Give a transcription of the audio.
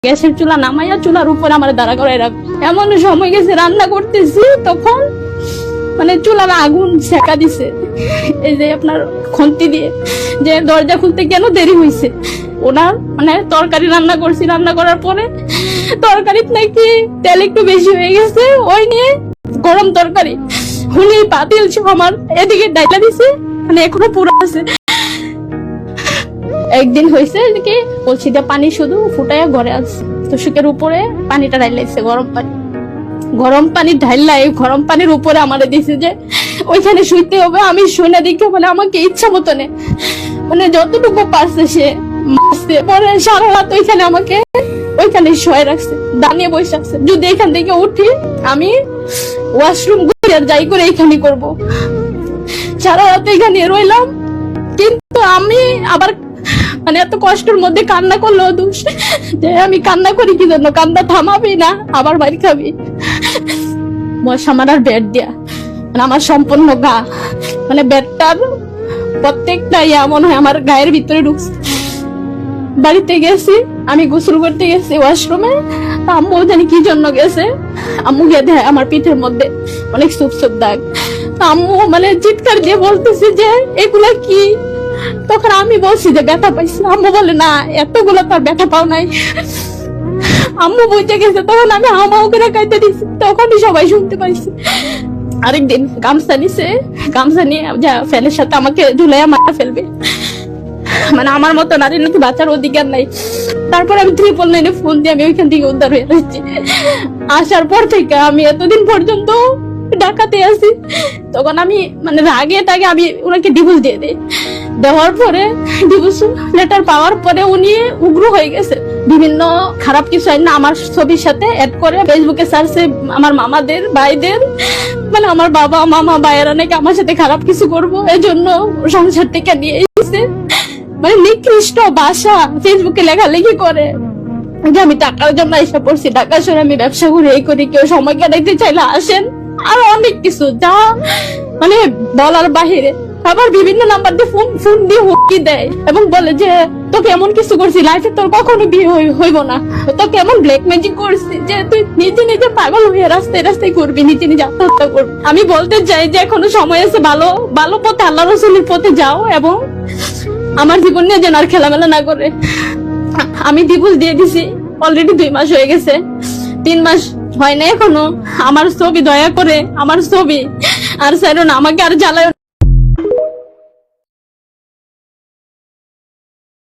গ্যাসের চুলা নামাইয়া চুলার উপরে আমার দাঁড়া করে রাখ। এমন সময় গেছে রান্না করতেছি, তখন মানে চুলার আগুন সেকা দিছে, এই যে আপনার খন্তি দিয়ে, যে দরজা খুলতে কেন দেরি হয়েছে। ওনার মানে তরকারি রান্না করছি, রান্না করার পরে তরকারিত নাকি তেল একটু বেশি হয়ে গেছে, ওই নিয়ে গরম তরকারি হুলি পাতিল আমার এদিকে ডাইলা দিছে, মানে এখনো পুরো আছে। একদিন হয়েছে কি বলছি যে পানি শুধু ফুটাইয়া ঘরে আছে, তোষকের উপরে পানিটা ঢাইলাইছে, গরম পানি ঢাইলাই গরম পানির উপরে আমারে দিছে যে ওইখানে শুইতে হবে। আমি শুনে দেখে মানে আমাকে ইচ্ছা মতনে মানে যতটুকু পারছে সে মারছে। পরে সারা রাত ওইখানে আমাকে ওইখানে শোয়া রাখছে, দাঁড়িয়ে বসে আছে। যদি এখান থেকে উঠি আমি ওয়াশরুম ঘুরে যাই করে এখানে করব। সারা রাত এখানে রইলাম, কিন্তু আমি আবার মানে এত কষ্টের মধ্যে কান্না করলো দোষ, যে আমি কান্না করি কি জন্য, কান্না থামাবি না আবার বাড়ি খাবি। মশা মারার বেড দিয়া মানে আমার সম্পূর্ণ গা, মানে বেডটার প্রত্যেকটা মনে হয় আমার গায়ের ভিতরে ঢুকছে। বাড়িতে গেছি, আমি গোসল করতে গেছি ওয়াশরুমে, আম্মু জানি কি জন্য গেছে, আম্মু গিয়ে দেয় আমার পিঠের মধ্যে অনেক সুপ সুপ দাগ। আম্মু মানে চিৎকার দিয়ে বলতেছে যে এগুলা কি। তখন আমি বলছি যে ব্যথা পাইছি, আম্মু বলে না এতগুলো তার ব্যথা পাও নাই। আম্মু বুঝে গেছে, তখন আমি হামাও করে কাইতে দিচ্ছি, তখনই সবাই শুনতে পাইছি। আরেকদিন গামছা নিছে, গামছা নিয়ে যা ফ্যানের সাথে আমাকে ঝুলাইয়া মাথা ফেলবে, মানে আমার মতো নারী নাকি বাঁচার অধিকার নাই। তারপর আমি 999 ফোন দিয়ে আমি ওইখান থেকে উদ্ধার হয়ে যাচ্ছি। আসার পর থেকে আমি এতদিন পর্যন্ত ঢাকাতে আছি। তখন আমি মানে টাগে আমি ওনাকে ডিভোর্স দিয়ে দিই। দেওয়ার পরে ডিভোর্স লেটার পাওয়ার পরে উনি উগ্র হয়ে গেছে, বিভিন্ন খারাপ কিছু না আমার ছবির সাথে অ্যাড করে ফেসবুকে সার্চে আমার মামাদের ভাইদের মানে আমার বাবা মামা ভাইয়েরা নাকি আমার সাথে খারাপ কিছু করবো, এজন্য সংসার থেকে নিয়ে এসেছে। মানে নিকৃষ্ট ভাষা ফেসবুকে লেখালেখি করে যে আমি টাকার জন্য এসে পড়ছি, টাকা সরে আমি ব্যবসা করি, এই করি, কেউ সময় কাটাইতে চাইলে আসেন, আর অনেক কিছু যা মানে বলার বাহিরে। আবার বিভিন্ন নাম্বার দিয়ে ফোন দিয়ে হুমকি দেয় এবং বলে যে তোকে এমন কিছু করছি লাইফে তোর কখনো বিয়ে হইব না, তোকে এমন ব্ল্যাক ম্যাজিক করছি যে তুই নিজে নিজে পাগল হয়ে রাস্তায় রাস্তায় করবি, নিজে নিজে আত্মহত্যা করবি। আমি বলতে চাই যে এখনো সময় আছে, ভালো পথে আল্লাহ রসুলের পথে যাও এবং আমার জীবন নিয়ে যেন আর খেলামেলা না করে। আমি ডিভোর্স দিয়ে দিছি, অলরেডি 2 মাস হয়ে গেছে, 3 মাস হয় না এখনো। আমার ছবি দয়া করে, আমার ছবি আর স্যার আমাকে আর জ্বালায়